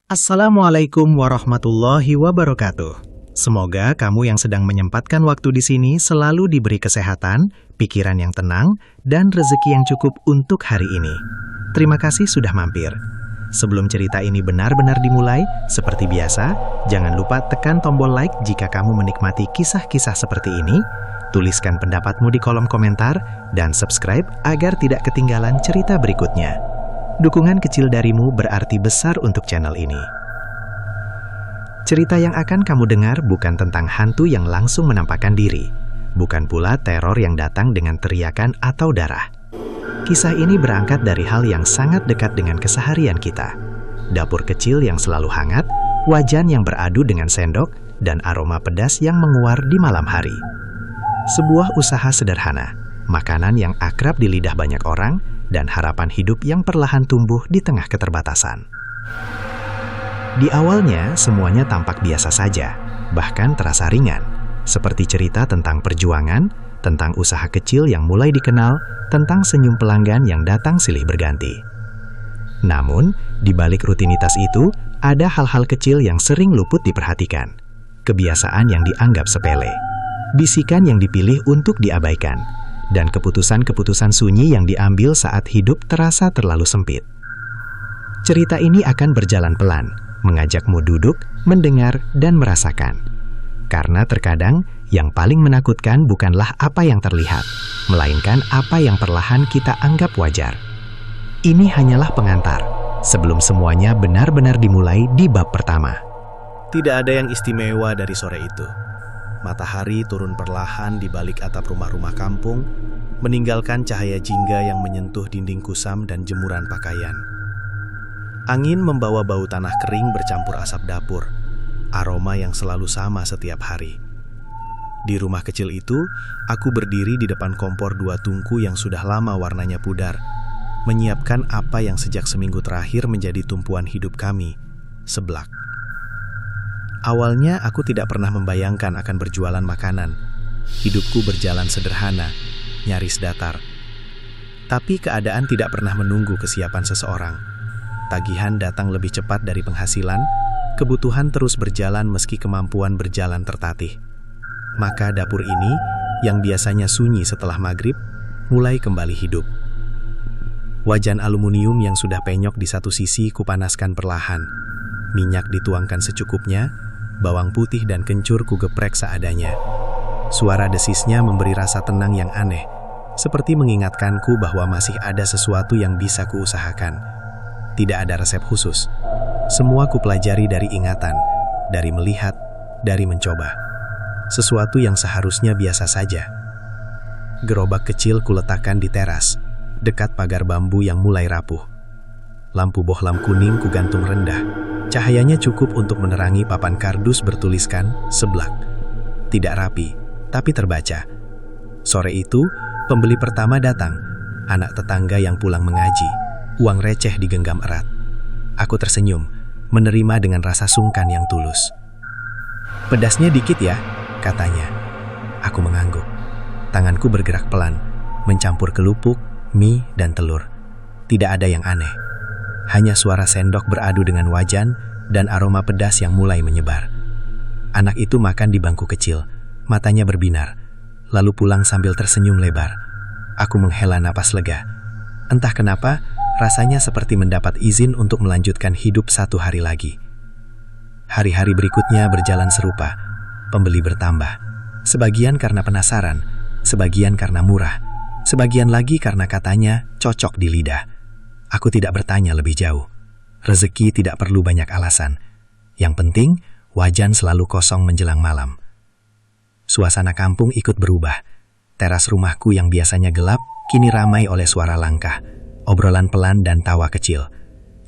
Assalamualaikum warahmatullahi wabarakatuh. Semoga kamu yang sedang menyempatkan waktu di sini selalu diberi kesehatan, pikiran yang tenang, dan rezeki yang cukup untuk hari ini. Terima kasih sudah mampir. Sebelum cerita ini benar-benar dimulai, seperti biasa, jangan lupa tekan tombol like jika kamu menikmati kisah-kisah seperti ini, tuliskan pendapatmu di kolom komentar, dan subscribe agar tidak ketinggalan cerita berikutnya. Dukungan kecil darimu berarti besar untuk channel ini. Cerita yang akan kamu dengar bukan tentang hantu yang langsung menampakkan diri, bukan pula teror yang datang dengan teriakan atau darah. Kisah ini berangkat dari hal yang sangat dekat dengan keseharian kita. Dapur kecil yang selalu hangat, wajan yang beradu dengan sendok, dan aroma pedas yang menguar di malam hari. Sebuah usaha sederhana, makanan yang akrab di lidah banyak orang, dan harapan hidup yang perlahan tumbuh di tengah keterbatasan. Di awalnya, semuanya tampak biasa saja, bahkan terasa ringan, seperti cerita tentang perjuangan, tentang usaha kecil yang mulai dikenal, tentang senyum pelanggan yang datang silih berganti. Namun, di balik rutinitas itu, ada hal-hal kecil yang sering luput diperhatikan. Kebiasaan yang dianggap sepele, bisikan yang dipilih untuk diabaikan, dan keputusan-keputusan sunyi yang diambil saat hidup terasa terlalu sempit. Cerita ini akan berjalan pelan, mengajakmu duduk, mendengar, dan merasakan. Karena terkadang, yang paling menakutkan bukanlah apa yang terlihat, melainkan apa yang perlahan kita anggap wajar. Ini hanyalah pengantar, sebelum semuanya benar-benar dimulai di bab pertama. Tidak ada yang istimewa dari sore itu. Matahari turun perlahan di balik atap rumah-rumah kampung, meninggalkan cahaya jingga yang menyentuh dinding kusam dan jemuran pakaian. Angin membawa bau tanah kering bercampur asap dapur, aroma yang selalu sama setiap hari. Di rumah kecil itu, aku berdiri di depan kompor dua tungku yang sudah lama warnanya pudar, menyiapkan apa yang sejak seminggu terakhir menjadi tumpuan hidup kami, seblak. Awalnya aku tidak pernah membayangkan akan berjualan makanan. Hidupku berjalan sederhana, nyaris datar. Tapi keadaan tidak pernah menunggu kesiapan seseorang. Tagihan datang lebih cepat dari penghasilan, kebutuhan terus berjalan meski kemampuan berjalan tertatih. Maka dapur ini, yang biasanya sunyi setelah maghrib, mulai kembali hidup. Wajan aluminium yang sudah penyok di satu sisi kupanaskan perlahan. Minyak dituangkan secukupnya, bawang putih dan kencur kugeprek seadanya. Suara desisnya memberi rasa tenang yang aneh, seperti mengingatkanku bahwa masih ada sesuatu yang bisa kuusahakan. Tidak ada resep khusus. Semua kupelajari dari ingatan, dari melihat, dari mencoba. Sesuatu yang seharusnya biasa saja. Gerobak kecil kuletakkan di teras, dekat pagar bambu yang mulai rapuh. Lampu bohlam kuning kugantung rendah. Cahayanya cukup untuk menerangi papan kardus bertuliskan seblak. Tidak rapi, tapi terbaca. Sore itu, pembeli pertama datang. Anak tetangga yang pulang mengaji. Uang receh digenggam erat. Aku tersenyum, menerima dengan rasa sungkan yang tulus. "Pedasnya dikit ya," katanya. Aku mengangguk. Tanganku bergerak pelan, mencampur kelupuk, mie, dan telur. Tidak ada yang aneh. Hanya suara sendok beradu dengan wajan dan aroma pedas yang mulai menyebar. Anak itu makan di bangku kecil, matanya berbinar, lalu pulang sambil tersenyum lebar. Aku menghela napas lega. Entah kenapa, rasanya seperti mendapat izin untuk melanjutkan hidup satu hari lagi. Hari-hari berikutnya berjalan serupa. Pembeli bertambah. Sebagian karena penasaran, sebagian karena murah, sebagian lagi karena katanya cocok di lidah. Aku tidak bertanya lebih jauh. Rezeki tidak perlu banyak alasan. Yang penting, wajan selalu kosong menjelang malam. Suasana kampung ikut berubah. Teras rumahku yang biasanya gelap, kini ramai oleh suara langkah, obrolan pelan dan tawa kecil.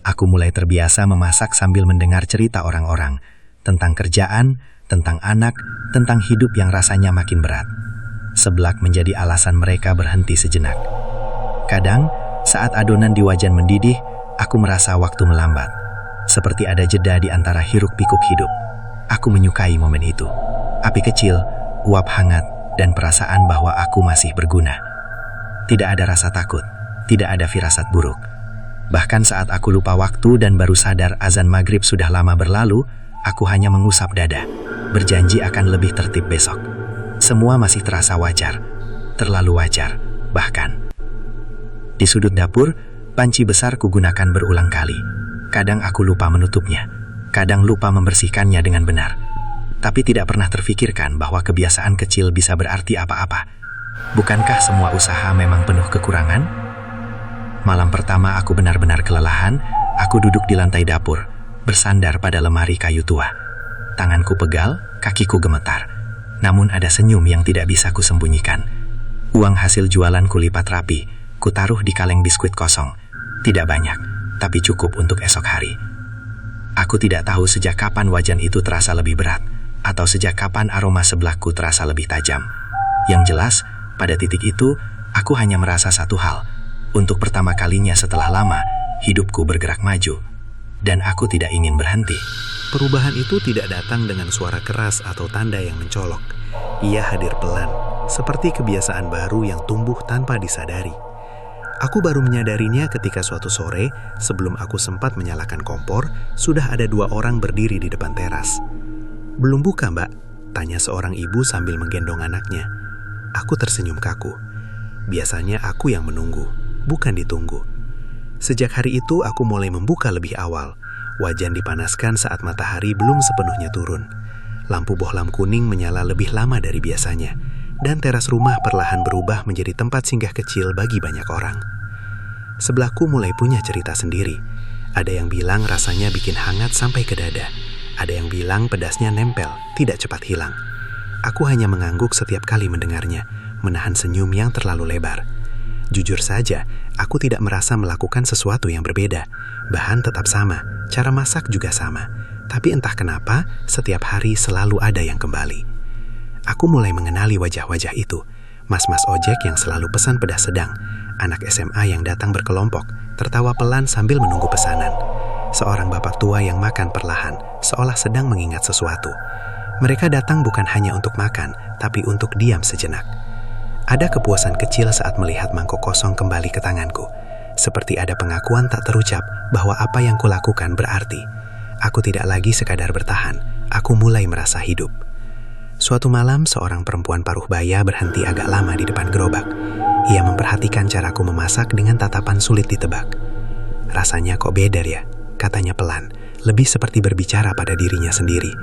Aku mulai terbiasa memasak sambil mendengar cerita orang-orang. Tentang kerjaan, tentang anak, tentang hidup yang rasanya makin berat. Seblak menjadi alasan mereka berhenti sejenak. Kadang, saat adonan di wajan mendidih, aku merasa waktu melambat. Seperti ada jeda di antara hiruk-pikuk hidup. Aku menyukai momen itu. Api kecil, uap hangat, dan perasaan bahwa aku masih berguna. Tidak ada rasa takut, tidak ada firasat buruk. Bahkan saat aku lupa waktu dan baru sadar azan maghrib sudah lama berlalu, aku hanya mengusap dada, berjanji akan lebih tertib besok. Semua masih terasa wajar, terlalu wajar, bahkan. Di sudut dapur, panci besar kugunakan berulang kali. Kadang aku lupa menutupnya, kadang lupa membersihkannya dengan benar. Tapi tidak pernah terfikirkan bahwa kebiasaan kecil bisa berarti apa-apa. Bukankah semua usaha memang penuh kekurangan? Malam pertama aku benar-benar kelelahan, aku duduk di lantai dapur, bersandar pada lemari kayu tua. Tanganku pegal, kakiku gemetar. Namun ada senyum yang tidak bisa kusembunyikan. Uang hasil jualan kulipat rapi, kutaruh di kaleng biskuit kosong. Tidak banyak, tapi cukup untuk esok hari. Aku tidak tahu sejak kapan wajan itu terasa lebih berat, atau sejak kapan aroma sebelahku terasa lebih tajam. Yang jelas, pada titik itu, aku hanya merasa satu hal. Untuk pertama kalinya setelah lama, hidupku bergerak maju. Dan aku tidak ingin berhenti. Perubahan itu tidak datang dengan suara keras atau tanda yang mencolok. Ia hadir pelan, seperti kebiasaan baru yang tumbuh tanpa disadari. Aku baru menyadarinya ketika suatu sore, sebelum aku sempat menyalakan kompor, sudah ada 2 orang berdiri di depan teras. "Belum buka, Mbak?" tanya seorang ibu sambil menggendong anaknya. Aku tersenyum kaku. Biasanya aku yang menunggu, bukan ditunggu. Sejak hari itu aku mulai membuka lebih awal. Wajan dipanaskan saat matahari belum sepenuhnya turun. Lampu bohlam kuning menyala lebih lama dari biasanya, dan teras rumah perlahan berubah menjadi tempat singgah kecil bagi banyak orang. Sebelahku mulai punya cerita sendiri. Ada yang bilang rasanya bikin hangat sampai ke dada. Ada yang bilang pedasnya nempel, tidak cepat hilang. Aku hanya mengangguk setiap kali mendengarnya, menahan senyum yang terlalu lebar. Jujur saja, aku tidak merasa melakukan sesuatu yang berbeda. Bahan tetap sama, cara masak juga sama. Tapi entah kenapa, setiap hari selalu ada yang kembali. Aku mulai mengenali wajah-wajah itu. Mas-mas ojek yang selalu pesan pedas sedang. Anak SMA yang datang berkelompok, tertawa pelan sambil menunggu pesanan. Seorang bapak tua yang makan perlahan, seolah sedang mengingat sesuatu. Mereka datang bukan hanya untuk makan, tapi untuk diam sejenak. Ada kepuasan kecil saat melihat mangkok kosong kembali ke tanganku. Seperti ada pengakuan tak terucap bahwa apa yang kulakukan berarti. Aku tidak lagi sekadar bertahan, aku mulai merasa hidup. Suatu malam, seorang perempuan paruh baya berhenti agak lama di depan gerobak. Ia memperhatikan caraku memasak dengan tatapan sulit ditebak. "Rasanya kok beda ya?" katanya pelan, lebih seperti berbicara pada dirinya sendiri.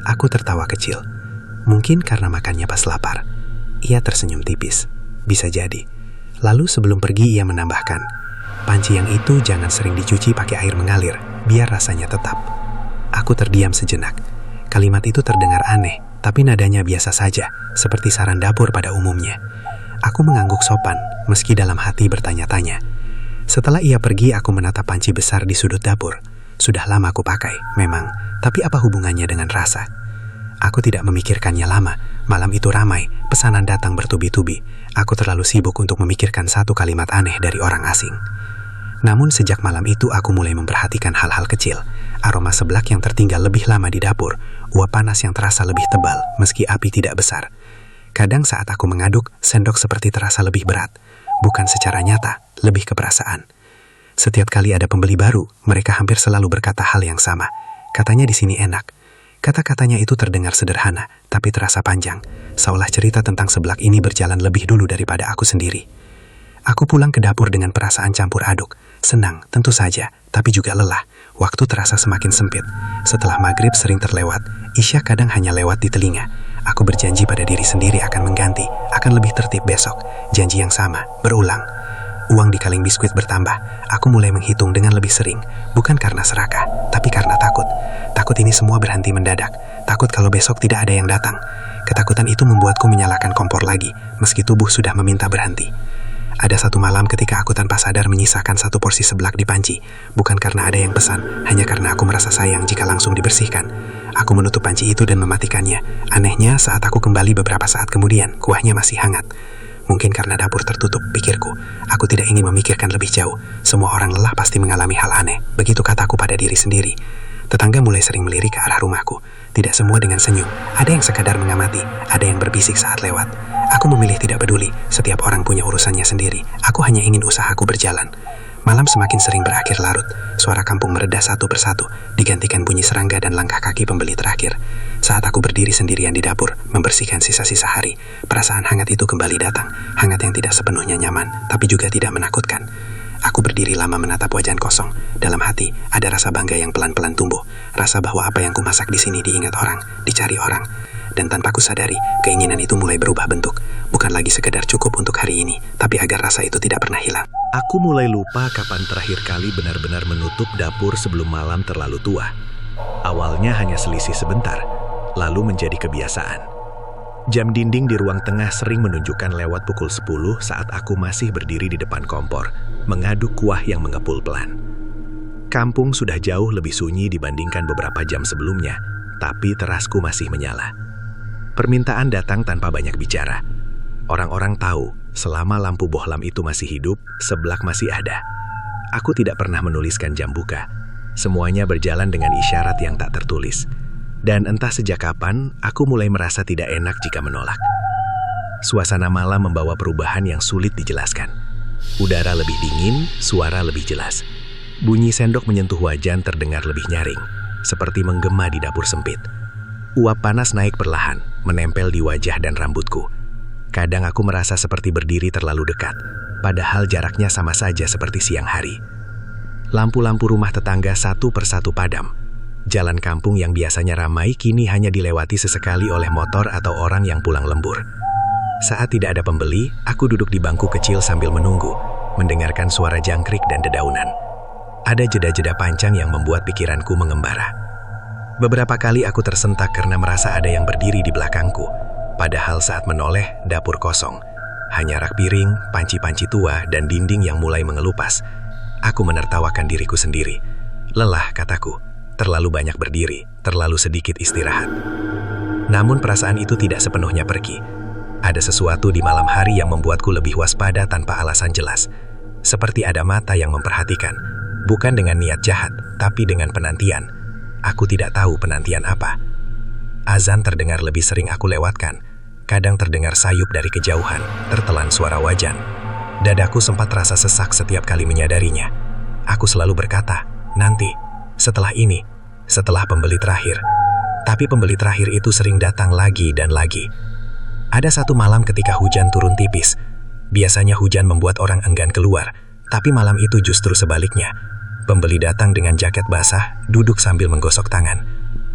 Aku tertawa kecil. Mungkin karena makannya pas lapar. Ia tersenyum tipis. Bisa jadi. Lalu sebelum pergi ia menambahkan, "Panci yang itu jangan sering dicuci pakai air mengalir, biar rasanya tetap." Aku terdiam sejenak. Kalimat itu terdengar aneh, tapi nadanya biasa saja, seperti saran dapur pada umumnya. Aku mengangguk sopan, meski dalam hati bertanya-tanya. Setelah ia pergi, aku menatap panci besar di sudut dapur. Sudah lama aku pakai, memang, tapi apa hubungannya dengan rasa? Aku tidak memikirkannya lama. Malam itu ramai, pesanan datang bertubi-tubi. Aku terlalu sibuk untuk memikirkan satu kalimat aneh dari orang asing. Namun sejak malam itu aku mulai memperhatikan hal-hal kecil. Aroma seblak yang tertinggal lebih lama di dapur, uap panas yang terasa lebih tebal meski api tidak besar. Kadang saat aku mengaduk, sendok seperti terasa lebih berat. Bukan secara nyata, lebih ke perasaan. Setiap kali ada pembeli baru, mereka hampir selalu berkata hal yang sama. Katanya di sini enak. Kata-katanya itu terdengar sederhana, tapi terasa panjang. Seolah cerita tentang seblak ini berjalan lebih dulu daripada aku sendiri. Aku pulang ke dapur dengan perasaan campur aduk. Senang, tentu saja, tapi juga lelah. Waktu terasa semakin sempit. Setelah maghrib sering terlewat, Isya kadang hanya lewat di telinga. Aku berjanji pada diri sendiri akan mengganti, akan lebih tertib besok. Janji yang sama, berulang. Uang di kaleng biskuit bertambah. Aku mulai menghitung dengan lebih sering. Bukan karena serakah, tapi karena takut. Takut ini semua berhenti mendadak. Takut kalau besok tidak ada yang datang. Ketakutan itu membuatku menyalakan kompor lagi, meski tubuh sudah meminta berhenti. Ada satu malam ketika aku tanpa sadar menyisakan satu porsi seblak di panci. Bukan karena ada yang pesan, hanya karena aku merasa sayang jika langsung dibersihkan. Aku menutup panci itu dan mematikannya. Anehnya, saat aku kembali beberapa saat kemudian, kuahnya masih hangat. Mungkin karena dapur tertutup, pikirku. Aku tidak ingin memikirkan lebih jauh. Semua orang lelah pasti mengalami hal aneh. Begitu kataku pada diri sendiri. Tetangga mulai sering melirik ke arah rumahku. Tidak semua dengan senyum. Ada yang sekadar mengamati. Ada yang berbisik saat lewat. Aku memilih tidak peduli. Setiap orang punya urusannya sendiri. Aku hanya ingin usahaku berjalan. Malam semakin sering berakhir larut. Suara kampung mereda satu persatu, digantikan bunyi serangga dan langkah kaki pembeli terakhir. Saat aku berdiri sendirian di dapur, membersihkan sisa-sisa hari, perasaan hangat itu kembali datang. Hangat yang tidak sepenuhnya nyaman, tapi juga tidak menakutkan. Aku berdiri lama menatap wajan kosong. Dalam hati, ada rasa bangga yang pelan-pelan tumbuh. Rasa bahwa apa yang kumasak di sini diingat orang, dicari orang. Dan tanpa ku sadari, keinginan itu mulai berubah bentuk. Bukan lagi sekedar cukup untuk hari ini, tapi agar rasa itu tidak pernah hilang. Aku mulai lupa kapan terakhir kali benar-benar menutup dapur sebelum malam terlalu tua. Awalnya hanya selisih sebentar, lalu menjadi kebiasaan. Jam dinding di ruang tengah sering menunjukkan lewat pukul 10 saat aku masih berdiri di depan kompor, mengaduk kuah yang mengepul pelan. Kampung sudah jauh lebih sunyi dibandingkan beberapa jam sebelumnya, tapi terasku masih menyala. Permintaan datang tanpa banyak bicara. Orang-orang tahu, selama lampu bohlam itu masih hidup, seblak masih ada. Aku tidak pernah menuliskan jam buka. Semuanya berjalan dengan isyarat yang tak tertulis. Dan entah sejak kapan, aku mulai merasa tidak enak jika menolak. Suasana malam membawa perubahan yang sulit dijelaskan. Udara lebih dingin, suara lebih jelas. Bunyi sendok menyentuh wajan terdengar lebih nyaring, seperti menggema di dapur sempit. Uap panas naik perlahan, menempel di wajah dan rambutku. Kadang aku merasa seperti berdiri terlalu dekat, padahal jaraknya sama saja seperti siang hari. Lampu-lampu rumah tetangga satu persatu padam. Jalan kampung yang biasanya ramai kini hanya dilewati sesekali oleh motor atau orang yang pulang lembur. Saat tidak ada pembeli, aku duduk di bangku kecil sambil menunggu, mendengarkan suara jangkrik dan dedaunan. Ada jeda-jeda panjang yang membuat pikiranku mengembara. Beberapa kali aku tersentak karena merasa ada yang berdiri di belakangku, padahal saat menoleh, dapur kosong. Hanya rak piring, panci-panci tua, dan dinding yang mulai mengelupas. Aku menertawakan diriku sendiri. Lelah, kataku. Terlalu banyak berdiri, terlalu sedikit istirahat. Namun perasaan itu tidak sepenuhnya pergi. Ada sesuatu di malam hari yang membuatku lebih waspada tanpa alasan jelas. Seperti ada mata yang memperhatikan, bukan dengan niat jahat, tapi dengan penantian. Aku tidak tahu penantian apa. Azan terdengar lebih sering aku lewatkan. Kadang terdengar sayup dari kejauhan, tertelan suara wajan. Dadaku sempat terasa sesak setiap kali menyadarinya. Aku selalu berkata, nanti. Setelah ini, setelah pembeli terakhir. Tapi pembeli terakhir itu sering datang lagi dan lagi. Ada satu malam ketika hujan turun tipis. Biasanya hujan membuat orang enggan keluar, tapi malam itu justru sebaliknya. Pembeli datang dengan jaket basah, duduk sambil menggosok tangan.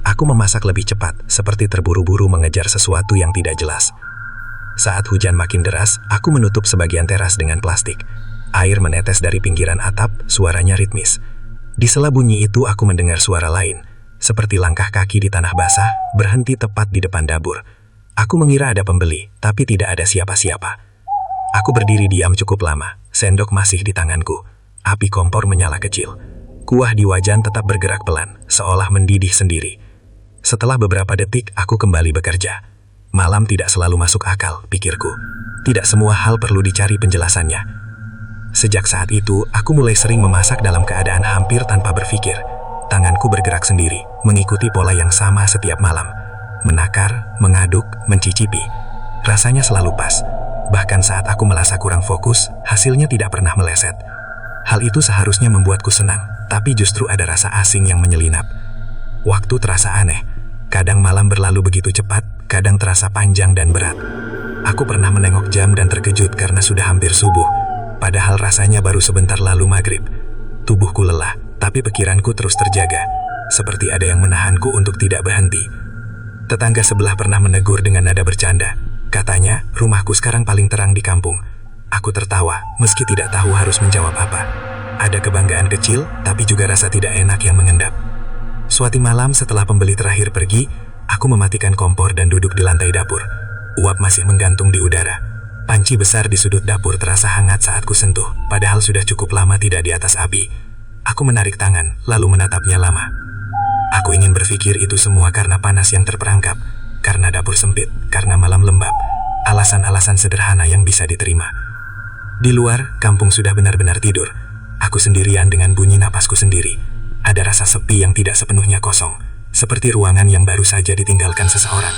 Aku memasak lebih cepat, seperti terburu-buru mengejar sesuatu yang tidak jelas. Saat hujan makin deras, aku menutup sebagian teras dengan plastik. Air menetes dari pinggiran atap, suaranya ritmis. Di sela bunyi itu aku mendengar suara lain, seperti langkah kaki di tanah basah, berhenti tepat di depan dapur. Aku mengira ada pembeli, tapi tidak ada siapa-siapa. Aku berdiri diam cukup lama, sendok masih di tanganku. Api kompor menyala kecil. Kuah di wajan tetap bergerak pelan, seolah mendidih sendiri. Setelah beberapa detik, aku kembali bekerja. Malam tidak selalu masuk akal, pikirku. Tidak semua hal perlu dicari penjelasannya. Sejak saat itu, aku mulai sering memasak dalam keadaan hampir tanpa berpikir. Tanganku bergerak sendiri, mengikuti pola yang sama setiap malam. Menakar, mengaduk, mencicipi. Rasanya selalu pas. Bahkan saat aku merasa kurang fokus, hasilnya tidak pernah meleset. Hal itu seharusnya membuatku senang, tapi justru ada rasa asing yang menyelinap. Waktu terasa aneh. Kadang malam berlalu begitu cepat, kadang terasa panjang dan berat. Aku pernah menengok jam dan terkejut karena sudah hampir subuh. Padahal rasanya baru sebentar lalu maghrib. Tubuhku lelah, tapi pikiranku terus terjaga. Seperti ada yang menahanku untuk tidak berhenti. Tetangga sebelah pernah menegur dengan nada bercanda. Katanya, rumahku sekarang paling terang di kampung. Aku tertawa, meski tidak tahu harus menjawab apa. Ada kebanggaan kecil, tapi juga rasa tidak enak yang mengendap. Suatu malam setelah pembeli terakhir pergi, aku mematikan kompor dan duduk di lantai dapur. Uap masih menggantung di udara. Panci besar di sudut dapur terasa hangat saat ku sentuh, padahal sudah cukup lama tidak di atas api. Aku menarik tangan, lalu menatapnya lama. Aku ingin berpikir itu semua karena panas yang terperangkap, karena dapur sempit, karena malam lembab. Alasan-alasan sederhana yang bisa diterima. Di luar, kampung sudah benar-benar tidur. Aku sendirian dengan bunyi napasku sendiri. Ada rasa sepi yang tidak sepenuhnya kosong, seperti ruangan yang baru saja ditinggalkan seseorang.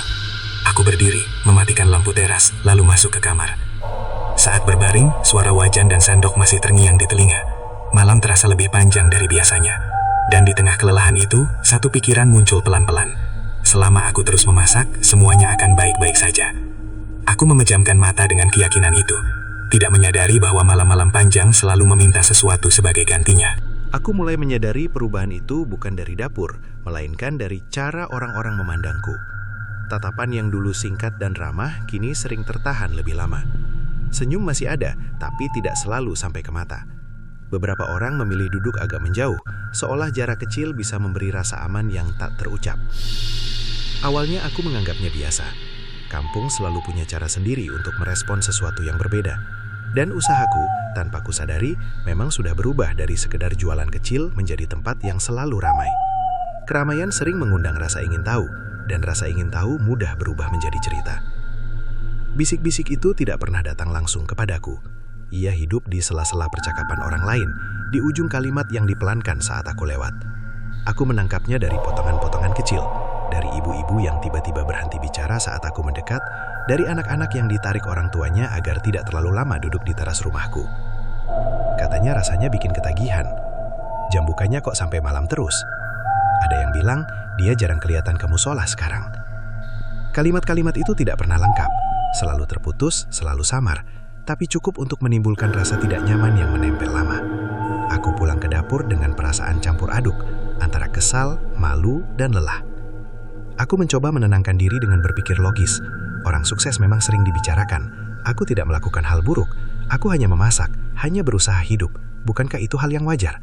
Aku berdiri, mematikan lampu teras, lalu masuk ke kamar. Saat berbaring, suara wajan dan sendok masih terngiang di telinga. Malam terasa lebih panjang dari biasanya. Dan di tengah kelelahan itu, satu pikiran muncul pelan-pelan. Selama aku terus memasak, semuanya akan baik-baik saja. Aku memejamkan mata dengan keyakinan itu, tidak menyadari bahwa malam-malam panjang selalu meminta sesuatu sebagai gantinya. Aku mulai menyadari perubahan itu bukan dari dapur, melainkan dari cara orang-orang memandangku. Tatapan yang dulu singkat dan ramah, kini sering tertahan lebih lama. Senyum masih ada, tapi tidak selalu sampai ke mata. Beberapa orang memilih duduk agak menjauh, seolah jarak kecil bisa memberi rasa aman yang tak terucap. Awalnya aku menganggapnya biasa. Kampung selalu punya cara sendiri untuk merespon sesuatu yang berbeda. Dan usahaku, tanpa kusadari, memang sudah berubah dari sekedar jualan kecil menjadi tempat yang selalu ramai. Keramaian sering mengundang rasa ingin tahu, dan rasa ingin tahu mudah berubah menjadi cerita. Bisik-bisik itu tidak pernah datang langsung kepadaku. Ia hidup di sela-sela percakapan orang lain, di ujung kalimat yang dipelankan saat aku lewat. Aku menangkapnya dari potongan-potongan kecil, dari ibu-ibu yang tiba-tiba berhenti bicara saat aku mendekat, dari anak-anak yang ditarik orang tuanya agar tidak terlalu lama duduk di teras rumahku. Katanya rasanya bikin ketagihan. Jam bukanya kok sampai malam terus? Ada yang bilang dia jarang kelihatan ke musola sekarang. Kalimat-kalimat itu tidak pernah lengkap, selalu terputus, selalu samar, tapi cukup untuk menimbulkan rasa tidak nyaman yang menempel lama. Aku pulang ke dapur dengan perasaan campur aduk, antara kesal, malu, dan lelah. Aku mencoba menenangkan diri dengan berpikir logis. Orang sukses memang sering dibicarakan. Aku tidak melakukan hal buruk. Aku hanya memasak, hanya berusaha hidup. Bukankah itu hal yang wajar?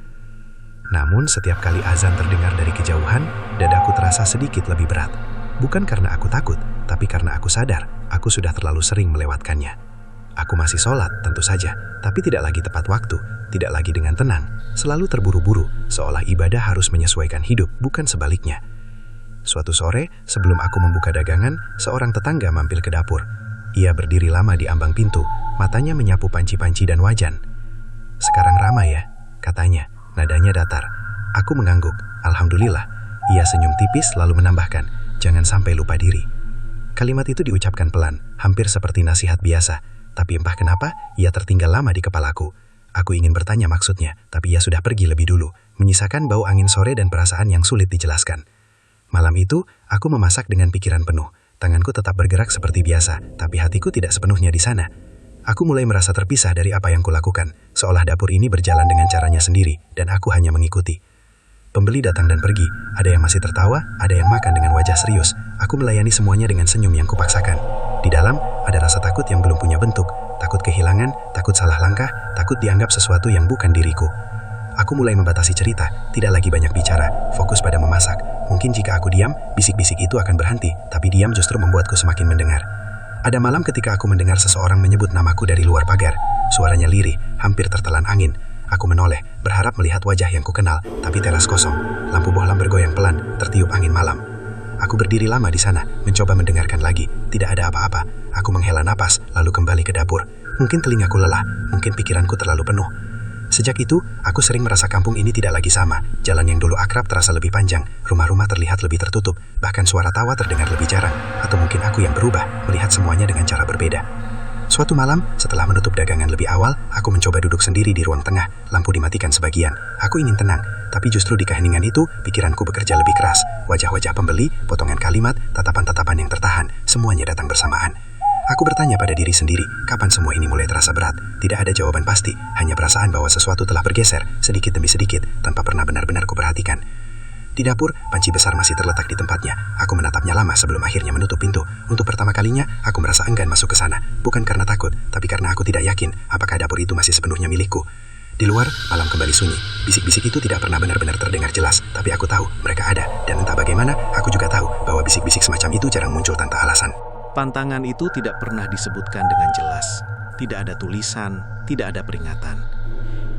Namun setiap kali azan terdengar dari kejauhan, dadaku terasa sedikit lebih berat. Bukan karena aku takut, tapi karena aku sadar aku sudah terlalu sering melewatkannya. Aku masih sholat, tentu saja, tapi tidak lagi tepat waktu, tidak lagi dengan tenang, selalu terburu-buru, seolah ibadah harus menyesuaikan hidup, bukan sebaliknya. Suatu sore, sebelum aku membuka dagangan, seorang tetangga mampir ke dapur. Ia berdiri lama di ambang pintu, matanya menyapu panci-panci dan wajan. "Sekarang ramai ya," katanya, nadanya datar. Aku mengangguk, alhamdulillah. Ia senyum tipis lalu menambahkan, "Jangan sampai lupa diri." Kalimat itu diucapkan pelan, hampir seperti nasihat biasa, tapi entah kenapa ia tertinggal lama di kepalaku. Aku ingin bertanya maksudnya, tapi ia sudah pergi lebih dulu, menyisakan bau angin sore dan perasaan yang sulit dijelaskan. Malam itu, aku memasak dengan pikiran penuh. Tanganku tetap bergerak seperti biasa, tapi hatiku tidak sepenuhnya di sana. Aku mulai merasa terpisah dari apa yang kulakukan, seolah dapur ini berjalan dengan caranya sendiri, dan aku hanya mengikuti. Pembeli datang dan pergi, ada yang masih tertawa, ada yang makan dengan wajah serius. Aku melayani semuanya dengan senyum yang kupaksakan. Di dalam, ada rasa takut yang belum punya bentuk, takut kehilangan, takut salah langkah, takut dianggap sesuatu yang bukan diriku. Aku mulai membatasi cerita, tidak lagi banyak bicara, fokus pada memasak. Mungkin jika aku diam, bisik-bisik itu akan berhenti, tapi diam justru membuatku semakin mendengar. Ada malam ketika aku mendengar seseorang menyebut namaku dari luar pagar. Suaranya lirih, hampir tertelan angin. Aku menoleh, berharap melihat wajah yang kukenal, tapi teras kosong. Lampu bohlam bergoyang pelan, tertiup angin malam. Aku berdiri lama di sana, mencoba mendengarkan lagi. Tidak ada apa-apa. Aku menghela napas, lalu kembali ke dapur. Mungkin telingaku lelah, mungkin pikiranku terlalu penuh. Sejak itu, aku sering merasa kampung ini tidak lagi sama. Jalan yang dulu akrab terasa lebih panjang, rumah-rumah terlihat lebih tertutup, bahkan suara tawa terdengar lebih jarang. Atau mungkin aku yang berubah, melihat semuanya dengan cara berbeda. Suatu malam, setelah menutup dagangan lebih awal, aku mencoba duduk sendiri di ruang tengah, lampu dimatikan sebagian. Aku ingin tenang, tapi justru di keheningan itu, pikiranku bekerja lebih keras. Wajah-wajah pembeli, potongan kalimat, tatapan-tatapan yang tertahan, semuanya datang bersamaan. Aku bertanya pada diri sendiri, kapan semua ini mulai terasa berat? Tidak ada jawaban pasti, hanya perasaan bahwa sesuatu telah bergeser, sedikit demi sedikit, tanpa pernah benar-benar kuperhatikan. Di dapur, panci besar masih terletak di tempatnya. Aku menatapnya lama sebelum akhirnya menutup pintu. Untuk pertama kalinya, aku merasa enggan masuk ke sana. Bukan karena takut, tapi karena aku tidak yakin apakah dapur itu masih sepenuhnya milikku. Di luar, malam kembali sunyi. Bisik-bisik itu tidak pernah benar-benar terdengar jelas, tapi aku tahu mereka ada. Dan entah bagaimana, aku juga tahu bahwa bisik-bisik semacam itu jarang muncul tanpa alasan. Pantangan itu tidak pernah disebutkan dengan jelas. Tidak ada tulisan, tidak ada peringatan.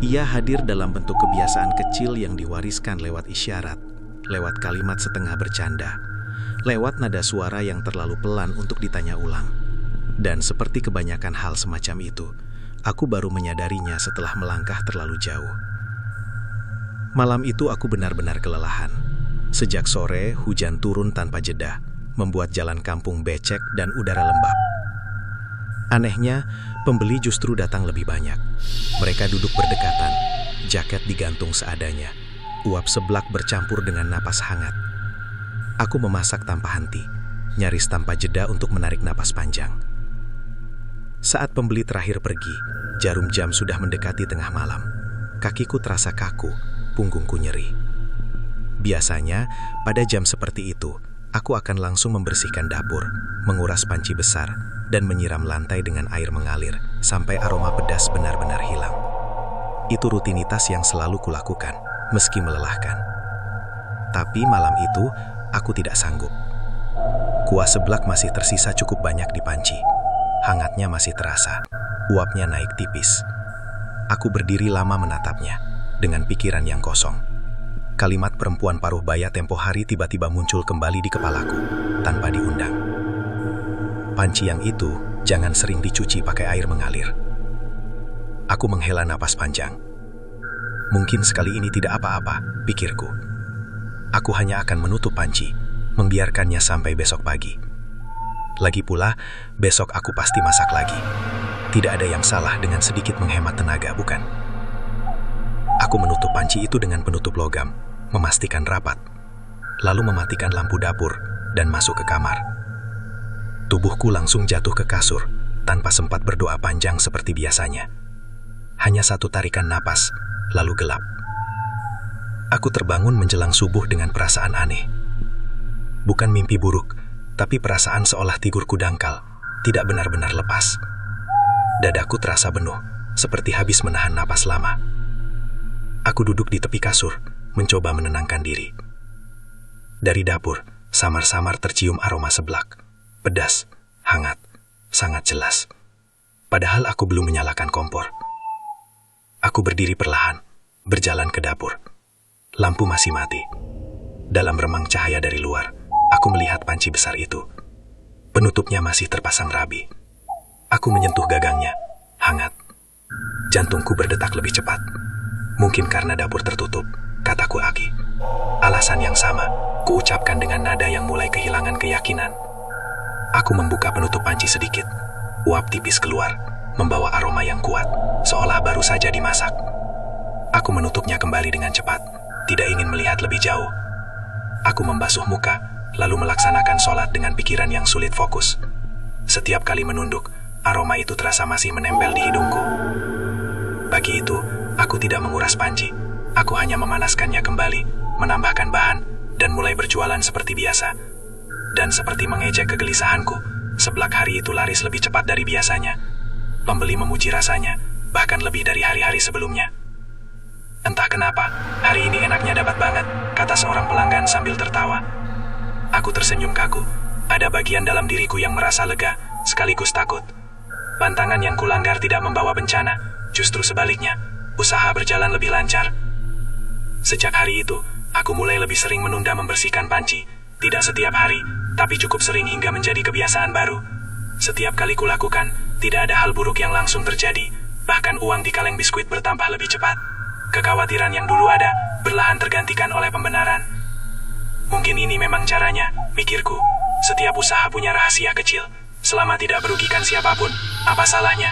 Ia hadir dalam bentuk kebiasaan kecil yang diwariskan lewat isyarat, lewat kalimat setengah bercanda, lewat nada suara yang terlalu pelan untuk ditanya ulang. Dan seperti kebanyakan hal semacam itu, aku baru menyadarinya setelah melangkah terlalu jauh. Malam itu aku benar-benar kelelahan. Sejak sore, hujan turun tanpa jeda, membuat jalan kampung becek dan udara lembab. Anehnya, pembeli justru datang lebih banyak. Mereka duduk berdekatan, jaket digantung seadanya, uap seblak bercampur dengan napas hangat. Aku memasak tanpa henti, nyaris tanpa jeda untuk menarik napas panjang. Saat pembeli terakhir pergi, jarum jam sudah mendekati tengah malam. Kakiku terasa kaku, punggungku nyeri. Biasanya, pada jam seperti itu, aku akan langsung membersihkan dapur, menguras panci besar, dan menyiram lantai dengan air mengalir sampai aroma pedas benar-benar hilang. Itu rutinitas yang selalu kulakukan, meski melelahkan. Tapi malam itu, aku tidak sanggup. Kuah seblak masih tersisa cukup banyak di panci. Hangatnya masih terasa, uapnya naik tipis. Aku berdiri lama menatapnya, dengan pikiran yang kosong. Kalimat perempuan paruh baya tempo hari tiba-tiba muncul kembali di kepalaku, tanpa diundang. Panci yang itu, jangan sering dicuci pakai air mengalir. Aku menghela napas panjang. Mungkin sekali ini tidak apa-apa, pikirku. Aku hanya akan menutup panci, membiarkannya sampai besok pagi. Lagi pula, besok aku pasti masak lagi. Tidak ada yang salah dengan sedikit menghemat tenaga, bukan? Aku menutup panci itu dengan penutup logam, memastikan rapat. Lalu mematikan lampu dapur dan masuk ke kamar. Tubuhku langsung jatuh ke kasur, tanpa sempat berdoa panjang seperti biasanya. Hanya satu tarikan napas, lalu gelap. Aku terbangun menjelang subuh dengan perasaan aneh. Bukan mimpi buruk, tapi perasaan seolah tidurku dangkal, tidak benar-benar lepas. Dadaku terasa penuh, seperti habis menahan napas lama. Aku duduk di tepi kasur, mencoba menenangkan diri. Dari dapur, samar-samar tercium aroma seblak. Pedas, hangat, sangat jelas. Padahal aku belum menyalakan kompor. Aku berdiri perlahan, berjalan ke dapur. Lampu masih mati. Dalam remang cahaya dari luar, aku melihat panci besar itu. Penutupnya masih terpasang rapi. Aku menyentuh gagangnya, hangat. Jantungku berdetak lebih cepat. Mungkin karena dapur tertutup, kataku Aki. Alasan yang sama, kuucapkan dengan nada yang mulai kehilangan keyakinan. Aku membuka penutup panci sedikit. Uap tipis keluar, membawa aroma yang kuat, seolah baru saja dimasak. Aku menutupnya kembali dengan cepat, tidak ingin melihat lebih jauh. Aku membasuh muka, lalu melaksanakan sholat dengan pikiran yang sulit fokus. Setiap kali menunduk, aroma itu terasa masih menempel di hidungku. Pagi itu, aku tidak menguras panci. Aku hanya memanaskannya kembali, menambahkan bahan, dan mulai berjualan seperti biasa. Dan seperti mengejek kegelisahanku, seblak hari itu laris lebih cepat dari biasanya. Pembeli memuji rasanya, bahkan lebih dari hari-hari sebelumnya. Entah kenapa, hari ini enaknya dapat banget, kata seorang pelanggan sambil tertawa. Aku tersenyum kaku. Ada bagian dalam diriku yang merasa lega, sekaligus takut. Pantangan yang kulanggar tidak membawa bencana, justru sebaliknya, usaha berjalan lebih lancar. Sejak hari itu, aku mulai lebih sering menunda membersihkan panci. Tidak setiap hari, tapi cukup sering hingga menjadi kebiasaan baru. Setiap kali kulakukan, tidak ada hal buruk yang langsung terjadi. Bahkan uang di kaleng biskuit bertambah lebih cepat. Kekhawatiran yang dulu ada, perlahan tergantikan oleh pembenaran. Mungkin ini memang caranya, pikirku. Setiap usaha punya rahasia kecil. Selama tidak merugikan siapapun, apa salahnya?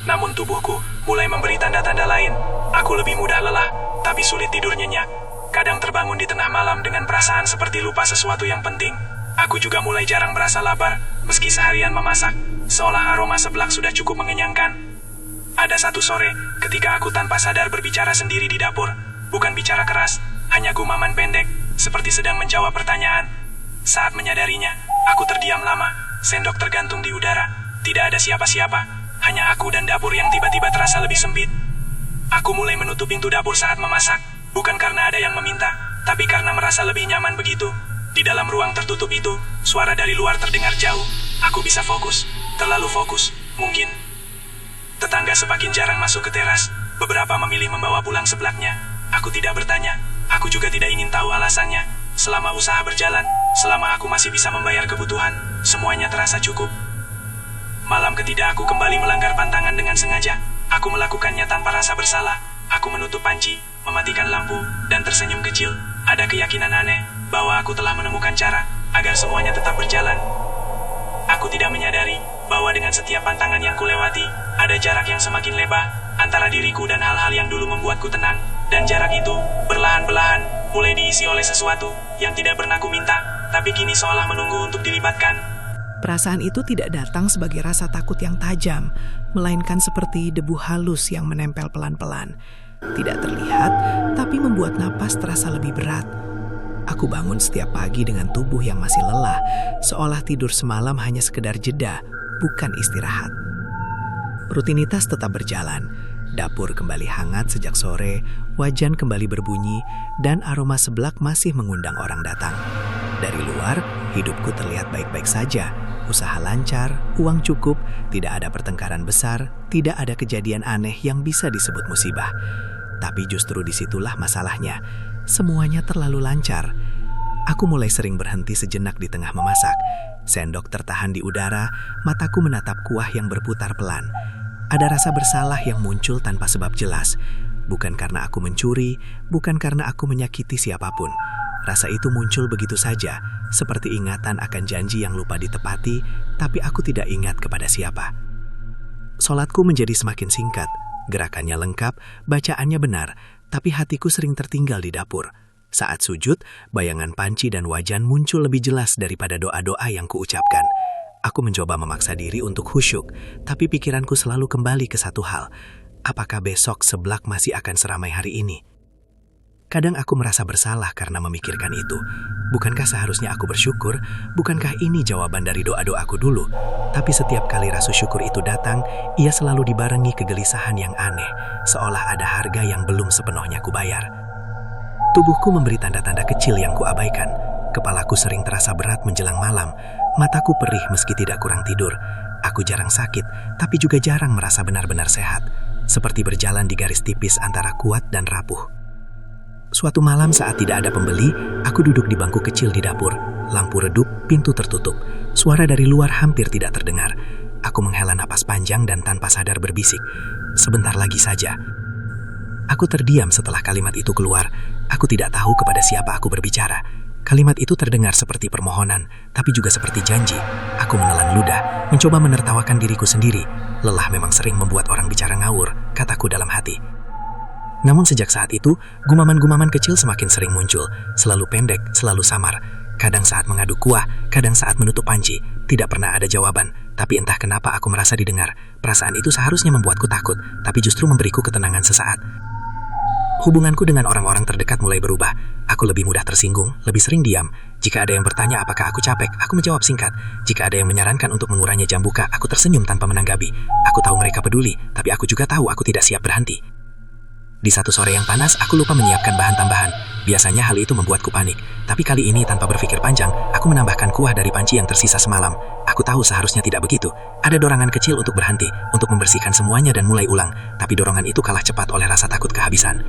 Namun tubuhku mulai memberi tanda-tanda lain. Aku lebih mudah lelah, tapi sulit tidur nyenyak. Kadang terbangun di tengah malam dengan perasaan seperti lupa sesuatu yang penting. Aku juga mulai jarang merasa lapar, meski seharian memasak, seolah aroma seblak sudah cukup mengenyangkan. Ada satu sore, ketika aku tanpa sadar berbicara sendiri di dapur, bukan bicara keras, hanya gumaman pendek, seperti sedang menjawab pertanyaan. Saat menyadarinya, aku terdiam lama, sendok tergantung di udara, tidak ada siapa-siapa, hanya aku dan dapur yang tiba-tiba terasa lebih sempit. Aku mulai menutup pintu dapur saat memasak, bukan karena ada yang meminta, tapi karena merasa lebih nyaman begitu. Di dalam ruang tertutup itu, suara dari luar terdengar jauh. Aku bisa fokus, terlalu fokus, mungkin. Tetangga semakin jarang masuk ke teras. Beberapa memilih membawa pulang seblaknya. Aku tidak bertanya, aku juga tidak ingin tahu alasannya. Selama usaha berjalan, selama aku masih bisa membayar kebutuhan, semuanya terasa cukup. Malam ketiga aku kembali melanggar pantangan dengan sengaja. Aku melakukannya tanpa rasa bersalah. Aku menutup panci, mematikan lampu, dan tersenyum kecil. Ada keyakinan aneh bahwa aku telah menemukan cara agar semuanya tetap berjalan. Aku tidak menyadari bahwa dengan setiap pantangan yang kulewati, ada jarak yang semakin lebar antara diriku dan hal-hal yang dulu membuatku tenang. Dan jarak itu, perlahan-lahan, mulai diisi oleh sesuatu yang tidak pernah ku minta, tapi kini seolah menunggu untuk dilibatkan. Perasaan itu tidak datang sebagai rasa takut yang tajam, melainkan seperti debu halus yang menempel pelan-pelan. Tidak terlihat, tapi membuat napas terasa lebih berat. Aku bangun setiap pagi dengan tubuh yang masih lelah, seolah tidur semalam hanya sekedar jeda, bukan istirahat. Rutinitas tetap berjalan. Dapur kembali hangat sejak sore, wajan kembali berbunyi, dan aroma seblak masih mengundang orang datang. Dari luar, hidupku terlihat baik-baik saja. Usaha lancar, uang cukup, tidak ada pertengkaran besar, tidak ada kejadian aneh yang bisa disebut musibah. Tapi justru disitulah masalahnya. Semuanya terlalu lancar. Aku mulai sering berhenti sejenak di tengah memasak. Sendok tertahan di udara, mataku menatap kuah yang berputar pelan. Ada rasa bersalah yang muncul tanpa sebab jelas. Bukan karena aku mencuri, bukan karena aku menyakiti siapapun. Rasa itu muncul begitu saja, seperti ingatan akan janji yang lupa ditepati, tapi aku tidak ingat kepada siapa. Sholatku menjadi semakin singkat, gerakannya lengkap, bacaannya benar, tapi hatiku sering tertinggal di dapur. Saat sujud, bayangan panci dan wajan muncul lebih jelas daripada doa-doa yang kuucapkan. Aku mencoba memaksa diri untuk khusyuk, tapi pikiranku selalu kembali ke satu hal. Apakah besok seblak masih akan seramai hari ini? Kadang aku merasa bersalah karena memikirkan itu. Bukankah seharusnya aku bersyukur? Bukankah ini jawaban dari doa-doaku dulu? Tapi setiap kali rasa syukur itu datang, ia selalu dibarengi kegelisahan yang aneh, seolah ada harga yang belum sepenuhnya kubayar. Tubuhku memberi tanda-tanda kecil yang kuabaikan. Kepalaku sering terasa berat menjelang malam. Mataku perih meski tidak kurang tidur. Aku jarang sakit, tapi juga jarang merasa benar-benar sehat. Seperti berjalan di garis tipis antara kuat dan rapuh. Suatu malam saat tidak ada pembeli, aku duduk di bangku kecil di dapur. Lampu redup, pintu tertutup. Suara dari luar hampir tidak terdengar. Aku menghela napas panjang dan tanpa sadar berbisik. Sebentar lagi saja. Aku terdiam setelah kalimat itu keluar. Aku tidak tahu kepada siapa aku berbicara. Kalimat itu terdengar seperti permohonan, tapi juga seperti janji. Aku menelan ludah, mencoba menertawakan diriku sendiri. Lelah memang sering membuat orang bicara ngawur, kataku dalam hati. Namun sejak saat itu, gumaman-gumaman kecil semakin sering muncul, selalu pendek, selalu samar. Kadang saat mengadu kuah, kadang saat menutup panci. Tidak pernah ada jawaban, tapi entah kenapa aku merasa didengar. Perasaan itu seharusnya membuatku takut, tapi justru memberiku ketenangan sesaat. Hubunganku dengan orang-orang terdekat mulai berubah. Aku lebih mudah tersinggung, lebih sering diam. Jika ada yang bertanya apakah aku capek, aku menjawab singkat. Jika ada yang menyarankan untuk mengurangi jam buka, aku tersenyum tanpa menanggapi. Aku tahu mereka peduli, tapi aku juga tahu aku tidak siap berhenti. Di satu sore yang panas, aku lupa menyiapkan bahan tambahan. Biasanya hal itu membuatku panik. Tapi kali ini tanpa berpikir panjang, aku menambahkan kuah dari panci yang tersisa semalam. Aku tahu seharusnya tidak begitu. Ada dorongan kecil untuk berhenti, untuk membersihkan semuanya dan mulai ulang. Tapi dorongan itu kalah cepat oleh rasa takut kehabisan.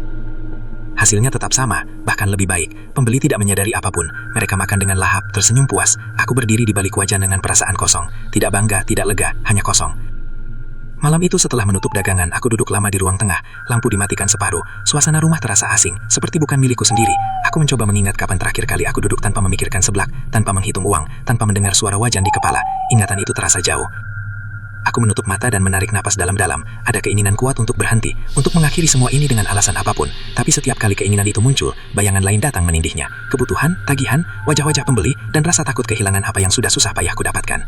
Hasilnya tetap sama, bahkan lebih baik. Pembeli tidak menyadari apapun. Mereka makan dengan lahap, tersenyum puas. Aku berdiri di balik wajan dengan perasaan kosong. Tidak bangga, tidak lega, hanya kosong. Malam itu setelah menutup dagangan, aku duduk lama di ruang tengah. Lampu dimatikan separuh. Suasana rumah terasa asing, seperti bukan milikku sendiri. Aku mencoba mengingat kapan terakhir kali aku duduk tanpa memikirkan seblak, tanpa menghitung uang, tanpa mendengar suara wajan di kepala. Ingatan itu terasa jauh. Aku menutup mata dan menarik napas dalam-dalam. Ada keinginan kuat untuk berhenti, untuk mengakhiri semua ini dengan alasan apapun. Tapi setiap kali keinginan itu muncul, bayangan lain datang menindihnya. Kebutuhan, tagihan, wajah-wajah pembeli, dan rasa takut kehilangan apa yang sudah susah payahku dapatkan.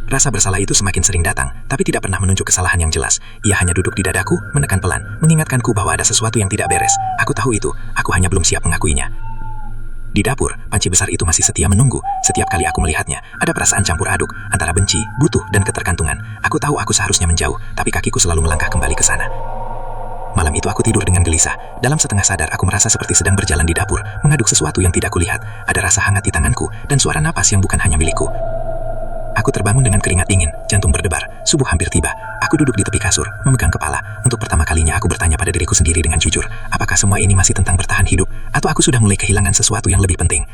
Rasa bersalah itu semakin sering datang, tapi tidak pernah menunjuk kesalahan yang jelas. Ia hanya duduk di dadaku, menekan pelan, mengingatkanku bahwa ada sesuatu yang tidak beres. Aku tahu itu, aku hanya belum siap mengakuinya. Di dapur, panci besar itu masih setia menunggu. Setiap kali aku melihatnya, ada perasaan campur aduk, antara benci, butuh, dan ketergantungan. Aku tahu aku seharusnya menjauh, tapi kakiku selalu melangkah kembali ke sana. Malam itu aku tidur dengan gelisah. Dalam setengah sadar, aku merasa seperti sedang berjalan di dapur, mengaduk sesuatu yang tidak kulihat. Ada rasa hangat di tanganku, dan suara napas yang bukan hanya milikku. Aku terbangun dengan keringat dingin, jantung berdebar, subuh hampir tiba. Aku duduk di tepi kasur, memegang kepala. Untuk pertama kalinya aku bertanya pada diriku sendiri dengan jujur, apakah semua ini masih tentang bertahan hidup, atau aku sudah mulai kehilangan sesuatu yang lebih penting?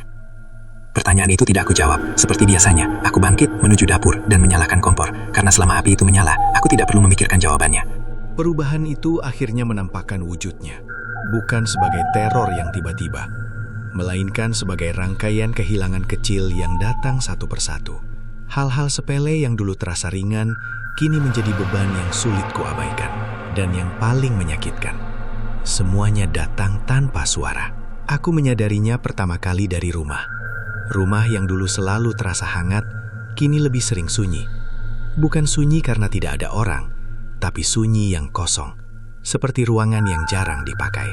Pertanyaan itu tidak aku jawab. Seperti biasanya, aku bangkit, menuju dapur, dan menyalakan kompor. Karena selama api itu menyala, aku tidak perlu memikirkan jawabannya. Perubahan itu akhirnya menampakkan wujudnya. Bukan sebagai teror yang tiba-tiba, melainkan sebagai rangkaian kehilangan kecil yang datang satu persatu. Hal-hal sepele yang dulu terasa ringan, kini menjadi beban yang sulit kuabaikan. Dan yang paling menyakitkan, semuanya datang tanpa suara. Aku menyadarinya pertama kali dari rumah. Rumah yang dulu selalu terasa hangat, kini lebih sering sunyi. Bukan sunyi karena tidak ada orang, tapi sunyi yang kosong, seperti ruangan yang jarang dipakai.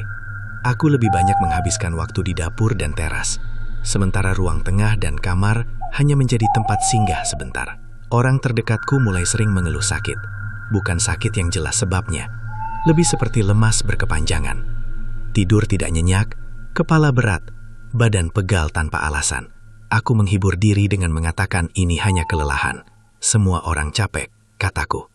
Aku lebih banyak menghabiskan waktu di dapur dan teras, sementara ruang tengah dan kamar hanya menjadi tempat singgah sebentar. Orang terdekatku mulai sering mengeluh sakit. Bukan sakit yang jelas sebabnya, lebih seperti lemas berkepanjangan. Tidur tidak nyenyak, kepala berat, badan pegal tanpa alasan. Aku menghibur diri dengan mengatakan ini hanya kelelahan. Semua orang capek, kataku.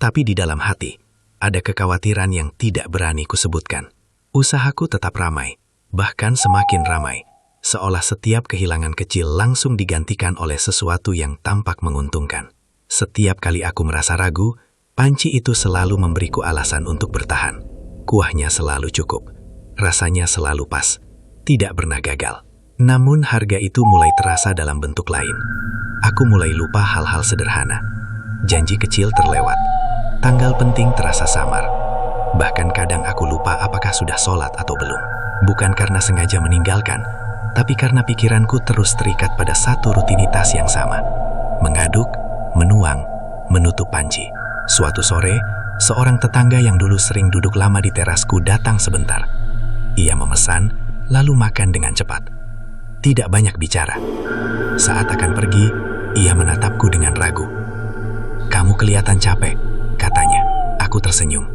Tapi di dalam hati, ada kekhawatiran yang tidak berani kusebutkan. Usahaku tetap ramai, bahkan semakin ramai. Seolah setiap kehilangan kecil langsung digantikan oleh sesuatu yang tampak menguntungkan. Setiap kali aku merasa ragu, panci itu selalu memberiku alasan untuk bertahan. Kuahnya selalu cukup, rasanya selalu pas, tidak pernah gagal. Namun harga itu mulai terasa dalam bentuk lain. Aku mulai lupa hal-hal sederhana. Janji kecil terlewat, tanggal penting terasa samar. Bahkan kadang aku lupa apakah sudah sholat atau belum. Bukan karena sengaja meninggalkan, tapi karena pikiranku terus terikat pada satu rutinitas yang sama. Mengaduk, menuang, menutup panci. Suatu sore, seorang tetangga yang dulu sering duduk lama di terasku datang sebentar. Ia memesan, lalu makan dengan cepat. Tidak banyak bicara. Saat akan pergi, ia menatapku dengan ragu. "Kamu kelihatan capek," katanya. Aku tersenyum.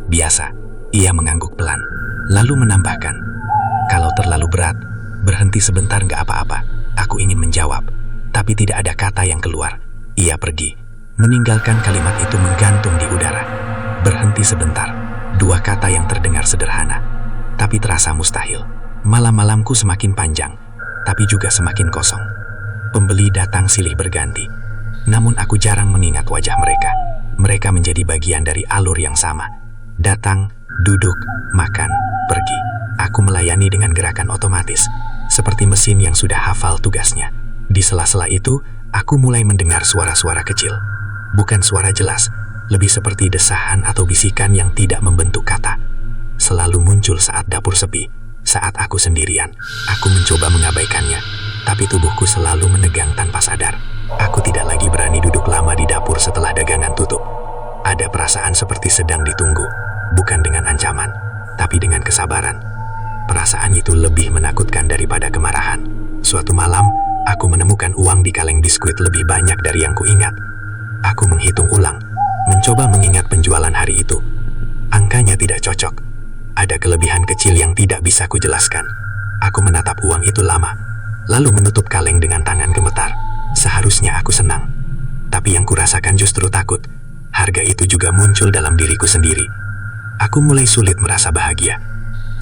"Biasa," ia mengangguk pelan. Lalu menambahkan, "Kalau terlalu berat, berhenti sebentar nggak apa-apa." Aku ingin menjawab, tapi tidak ada kata yang keluar. Ia pergi, meninggalkan kalimat itu menggantung di udara. Berhenti sebentar, dua kata yang terdengar sederhana, tapi terasa mustahil. Malam-malamku semakin panjang, tapi juga semakin kosong. Pembeli datang silih berganti, namun aku jarang mengingat wajah mereka. Mereka menjadi bagian dari alur yang sama. Datang, duduk, makan, pergi. Aku melayani dengan gerakan otomatis, seperti mesin yang sudah hafal tugasnya. Di sela-sela itu, aku mulai mendengar suara-suara kecil. Bukan suara jelas, lebih seperti desahan atau bisikan yang tidak membentuk kata. Selalu muncul saat dapur sepi, saat aku sendirian. Aku mencoba mengabaikannya, tapi tubuhku selalu menegang tanpa sadar. Aku tidak lagi berani duduk lama di dapur setelah dagangan tutup. Ada perasaan seperti sedang ditunggu, bukan dengan ancaman, tapi dengan kesabaran. Perasaan itu lebih menakutkan daripada kemarahan. Suatu malam, aku menemukan uang di kaleng biskuit lebih banyak dari yang kuingat. Aku menghitung ulang, mencoba mengingat penjualan hari itu. Angkanya tidak cocok. Ada kelebihan kecil yang tidak bisa kujelaskan. Aku menatap uang itu lama, lalu menutup kaleng dengan tangan gemetar. Seharusnya aku senang, tapi yang kurasakan justru takut. Harga itu juga muncul dalam diriku sendiri. Aku mulai sulit merasa bahagia.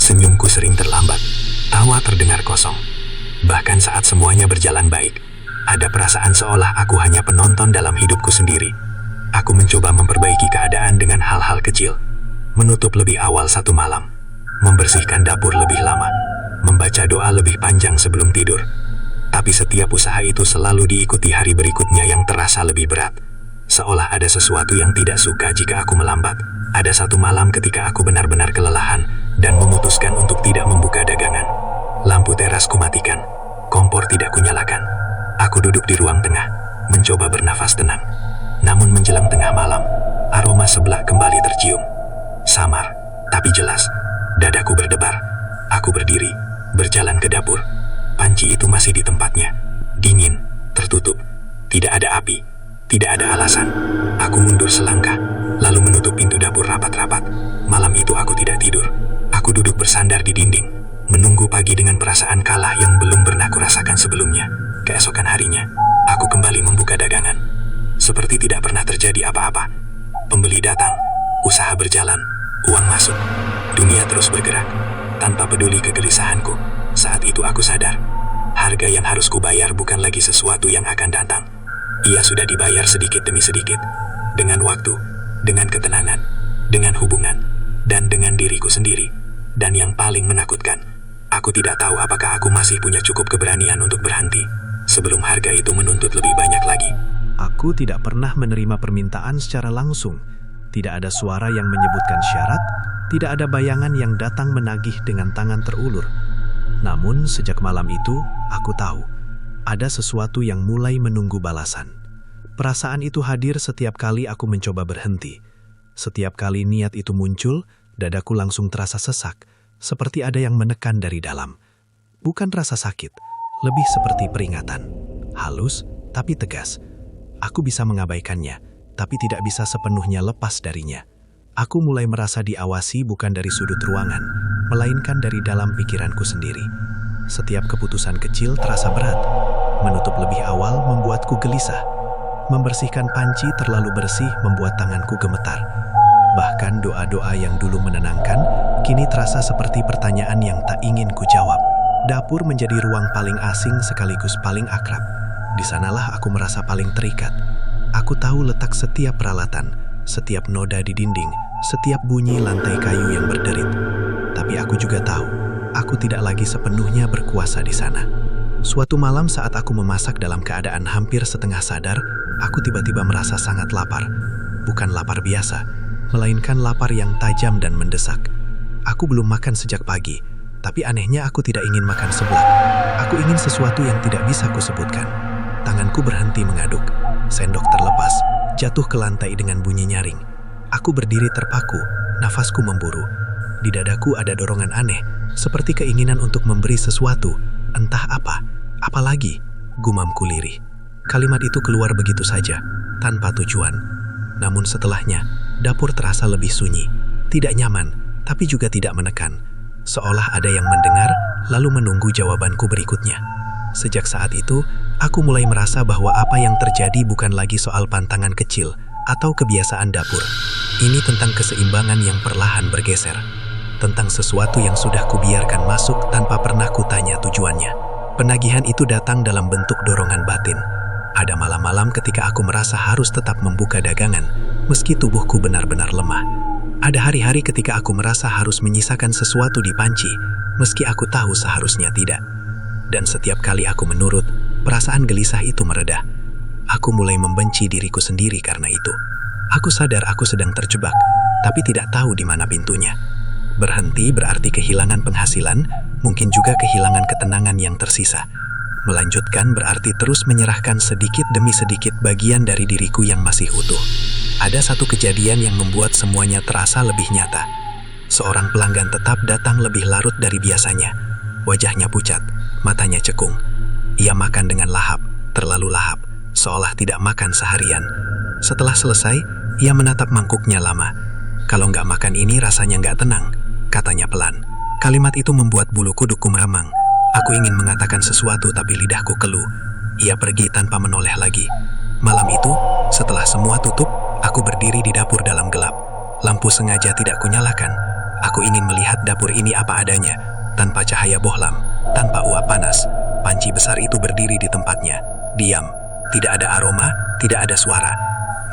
Senyumku sering terlambat, tawa terdengar kosong. Bahkan saat semuanya berjalan baik, ada perasaan seolah aku hanya penonton dalam hidupku sendiri. Aku mencoba memperbaiki keadaan dengan hal-hal kecil. Menutup lebih awal satu malam, membersihkan dapur lebih lama, membaca doa lebih panjang sebelum tidur. Tapi setiap usaha itu selalu diikuti hari berikutnya yang terasa lebih berat. Seolah ada sesuatu yang tidak suka jika aku melambat. Ada satu malam ketika aku benar-benar kelelahan dan memutuskan untuk tidak membuka dagangan. Lampu teras kumatikan, kompor tidak kunyalakan. Aku duduk di ruang tengah, mencoba bernafas tenang. Namun menjelang tengah malam, aroma seblak kembali tercium. Samar, tapi jelas. Dadaku berdebar. Aku berdiri, berjalan ke dapur. Panci itu masih di tempatnya. Dingin, tertutup. Tidak ada api, tidak ada alasan. Aku mundur selangkah, lalu menutup pintu dapur rapat-rapat. Malam itu aku tidak tidur. Aku duduk bersandar di dinding, menunggu pagi dengan perasaan kalah yang belum pernah kurasakan sebelumnya. Keesokan harinya, aku kembali membuka dagangan. Seperti tidak pernah terjadi apa-apa. Pembeli datang, usaha berjalan, uang masuk. Dunia terus bergerak, tanpa peduli kegelisahanku. Saat itu aku sadar, harga yang harus kubayar bukan lagi sesuatu yang akan datang. Ia sudah dibayar sedikit demi sedikit, dengan waktu, dengan ketenangan, dengan hubungan, dan dengan diriku sendiri. Dan yang paling menakutkan, aku tidak tahu apakah aku masih punya cukup keberanian untuk berhenti sebelum harga itu menuntut lebih banyak lagi. Aku tidak pernah menerima permintaan secara langsung, Tidak ada suara yang menyebutkan syarat, tidak ada bayangan yang datang menagih dengan tangan terulur. Namun sejak malam itu, aku tahu, ada sesuatu yang mulai menunggu balasan. Perasaan itu hadir setiap kali aku mencoba berhenti. Setiap kali niat itu muncul, dadaku langsung terasa sesak, seperti ada yang menekan dari dalam. Bukan rasa sakit, lebih seperti peringatan. Halus, tapi tegas. Aku bisa mengabaikannya, tapi tidak bisa sepenuhnya lepas darinya. Aku mulai merasa diawasi bukan dari sudut ruangan, melainkan dari dalam pikiranku sendiri. Setiap keputusan kecil terasa berat. Menutup lebih awal membuatku gelisah. Membersihkan panci terlalu bersih membuat tanganku gemetar. Bahkan doa-doa yang dulu menenangkan, kini terasa seperti pertanyaan yang tak ingin ku jawab. Dapur menjadi ruang paling asing sekaligus paling akrab. Di sanalah aku merasa paling terikat. Aku tahu letak setiap peralatan, setiap noda di dinding, setiap bunyi lantai kayu yang berderit. Tapi aku juga tahu, aku tidak lagi sepenuhnya berkuasa di sana. Suatu malam saat aku memasak dalam keadaan hampir setengah sadar, aku tiba-tiba merasa sangat lapar. Bukan lapar biasa, melainkan lapar yang tajam dan mendesak. Aku belum makan sejak pagi, tapi anehnya aku tidak ingin makan seblak. Aku ingin sesuatu yang tidak bisa kusebutkan. Tanganku berhenti mengaduk, sendok terlepas, jatuh ke lantai dengan bunyi nyaring. Aku berdiri terpaku, nafasku memburu. Di dadaku ada dorongan aneh, seperti keinginan untuk memberi sesuatu, entah apa, apalagi, gumamku lirih. Kalimat itu keluar begitu saja, tanpa tujuan. Namun setelahnya, dapur terasa lebih sunyi, tidak nyaman, tapi juga tidak menekan. Seolah ada yang mendengar, lalu menunggu jawabanku berikutnya. Sejak saat itu, aku mulai merasa bahwa apa yang terjadi bukan lagi soal pantangan kecil atau kebiasaan dapur. Ini tentang keseimbangan yang perlahan bergeser. Tentang sesuatu yang sudah kubiarkan masuk tanpa pernah kutanya tujuannya. Penagihan itu datang dalam bentuk dorongan batin. Ada malam-malam ketika aku merasa harus tetap membuka dagangan, meski tubuhku benar-benar lemah. Ada hari-hari ketika aku merasa harus menyisakan sesuatu di panci, meski aku tahu seharusnya tidak. Dan setiap kali aku menurut, perasaan gelisah itu mereda. Aku mulai membenci diriku sendiri karena itu. Aku sadar aku sedang terjebak, tapi tidak tahu di mana pintunya. Berhenti berarti kehilangan penghasilan, mungkin juga kehilangan ketenangan yang tersisa. Melanjutkan berarti terus menyerahkan sedikit demi sedikit bagian dari diriku yang masih utuh. Ada satu kejadian yang membuat semuanya terasa lebih nyata. Seorang pelanggan tetap datang lebih larut dari biasanya. Wajahnya pucat, matanya cekung. Ia makan dengan lahap, terlalu lahap, seolah tidak makan seharian. Setelah selesai, ia menatap mangkuknya lama. Kalau nggak makan ini rasanya nggak tenang, katanya pelan. Kalimat itu membuat bulu kudukku meremang. Aku ingin mengatakan sesuatu tapi lidahku keluh. Ia pergi tanpa menoleh lagi. Malam itu, setelah semua tutup, aku berdiri di dapur dalam gelap. Lampu sengaja tidak kunyalakan. Aku ingin melihat dapur ini apa adanya, tanpa cahaya bohlam, tanpa uap panas. Panci besar itu berdiri di tempatnya, diam. Tidak ada aroma, tidak ada suara.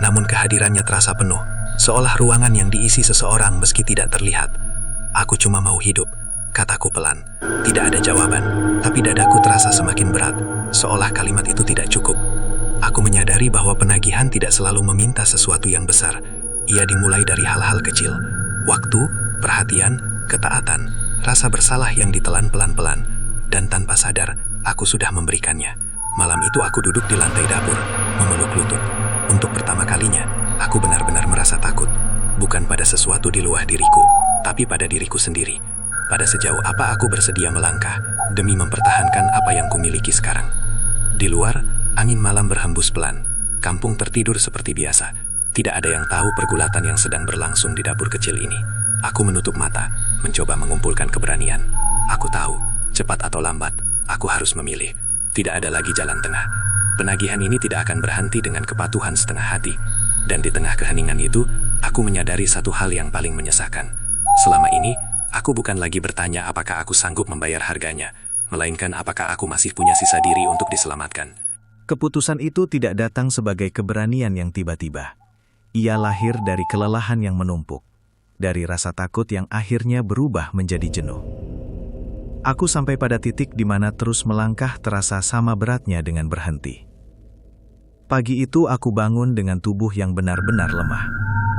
Namun kehadirannya terasa penuh, seolah ruangan yang diisi seseorang meski tidak terlihat. Aku cuma mau hidup, kataku pelan. Tidak ada jawaban, tapi dadaku terasa semakin berat, seolah kalimat itu tidak cukup. Aku menyadari bahwa penagihan tidak selalu meminta sesuatu yang besar. Ia dimulai dari hal-hal kecil. Waktu, perhatian, ketaatan, rasa bersalah yang ditelan pelan-pelan. Dan tanpa sadar, aku sudah memberikannya. Malam itu aku duduk di lantai dapur, memeluk lutut. Untuk pertama kalinya, aku benar-benar merasa takut. Bukan pada sesuatu di luar diriku, tapi pada diriku sendiri. Pada sejauh apa aku bersedia melangkah, demi mempertahankan apa yang kumiliki sekarang. Di luar, angin malam berhembus pelan. Kampung tertidur seperti biasa. Tidak ada yang tahu pergulatan yang sedang berlangsung di dapur kecil ini. Aku menutup mata, mencoba mengumpulkan keberanian. Aku tahu, cepat atau lambat, aku harus memilih. Tidak ada lagi jalan tengah. Penagihan ini tidak akan berhenti dengan kepatuhan setengah hati. Dan di tengah keheningan itu, aku menyadari satu hal yang paling menyesakan. Selama ini, aku bukan lagi bertanya apakah aku sanggup membayar harganya, melainkan apakah aku masih punya sisa diri untuk diselamatkan. Keputusan itu tidak datang sebagai keberanian yang tiba-tiba. Ia lahir dari kelelahan yang menumpuk, dari rasa takut yang akhirnya berubah menjadi jenuh. Aku sampai pada titik di mana terus melangkah terasa sama beratnya dengan berhenti. Pagi itu aku bangun dengan tubuh yang benar-benar lemah.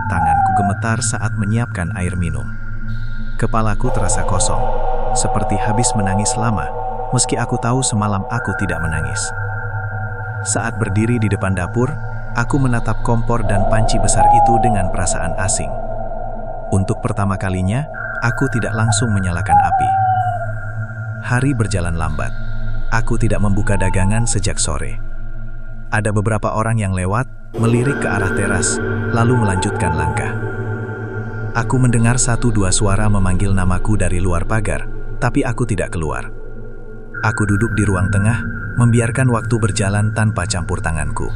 Tanganku gemetar saat menyiapkan air minum. Kepalaku terasa kosong, seperti habis menangis lama, meski aku tahu semalam aku tidak menangis. Saat berdiri di depan dapur, aku menatap kompor dan panci besar itu dengan perasaan asing. Untuk pertama kalinya, aku tidak langsung menyalakan api. Hari berjalan lambat. Aku tidak membuka dagangan sejak sore. Ada beberapa orang yang lewat, melirik ke arah teras, lalu melanjutkan langkah. Aku mendengar 1-2 suara memanggil namaku dari luar pagar, tapi aku tidak keluar. Aku duduk di ruang tengah, membiarkan waktu berjalan tanpa campur tanganku.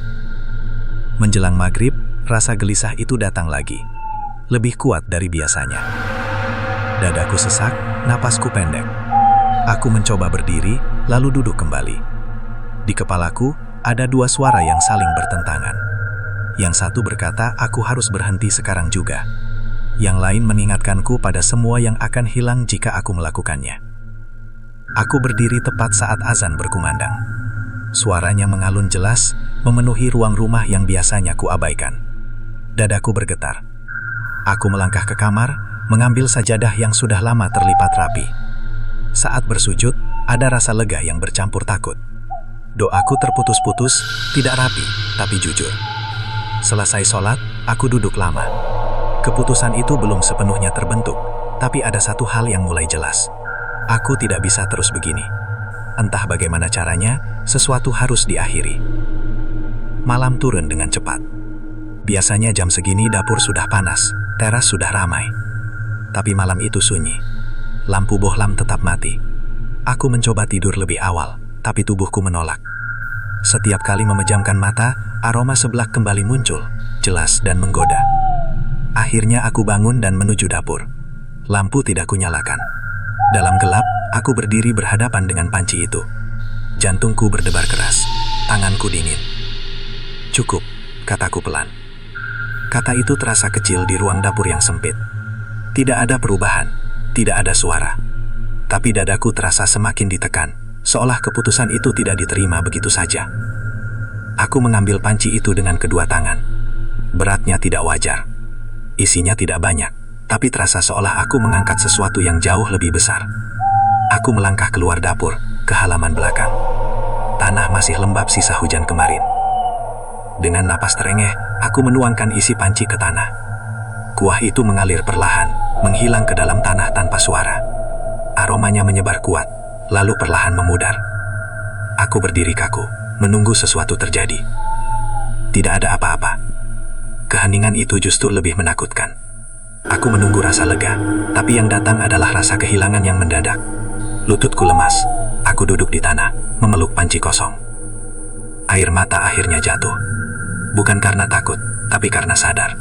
Menjelang maghrib, rasa gelisah itu datang lagi. Lebih kuat dari biasanya. Dadaku sesak, napasku pendek. Aku mencoba berdiri, lalu duduk kembali. Di kepalaku, ada 2 suara yang saling bertentangan. Yang satu berkata, aku harus berhenti sekarang juga. Yang lain mengingatkanku pada semua yang akan hilang jika aku melakukannya. Aku berdiri tepat saat azan berkumandang. Suaranya mengalun jelas, memenuhi ruang rumah yang biasanya kuabaikan. Dadaku bergetar. Aku melangkah ke kamar, mengambil sajadah yang sudah lama terlipat rapi. Saat bersujud, ada rasa lega yang bercampur takut. Doaku terputus-putus, tidak rapi, tapi jujur. Selesai sholat, aku duduk lama. Keputusan itu belum sepenuhnya terbentuk, tapi ada satu hal yang mulai jelas. Aku tidak bisa terus begini. Entah bagaimana caranya, sesuatu harus diakhiri. Malam turun dengan cepat. Biasanya jam segini dapur sudah panas, teras sudah ramai. Tapi malam itu sunyi. Lampu bohlam tetap mati. Aku mencoba tidur lebih awal, tapi tubuhku menolak. Setiap kali memejamkan mata, aroma seblak kembali muncul, jelas dan menggoda. Akhirnya aku bangun dan menuju dapur. Lampu tidak kunyalakan. Dalam gelap, aku berdiri berhadapan dengan panci itu. Jantungku berdebar keras, tanganku dingin. Cukup, kataku pelan. Kata itu terasa kecil di ruang dapur yang sempit. Tidak ada perubahan, tidak ada suara. Tapi dadaku terasa semakin ditekan, seolah keputusan itu tidak diterima begitu saja. Aku mengambil panci itu dengan kedua tangan. Beratnya tidak wajar. Isinya tidak banyak, tapi terasa seolah aku mengangkat sesuatu yang jauh lebih besar. Aku melangkah keluar dapur, ke halaman belakang. Tanah masih lembab sisa hujan kemarin. Dengan napas terengeh, aku menuangkan isi panci ke tanah. Kuah itu mengalir perlahan, menghilang ke dalam tanah tanpa suara. Aromanya menyebar kuat, lalu perlahan memudar. Aku berdiri kaku, menunggu sesuatu terjadi. Tidak ada apa-apa. Keheningan itu justru lebih menakutkan. Aku menunggu rasa lega, tapi yang datang adalah rasa kehilangan yang mendadak. Lututku lemas. Aku duduk di tanah, memeluk panci kosong. Air mata akhirnya jatuh. Bukan karena takut, tapi karena sadar.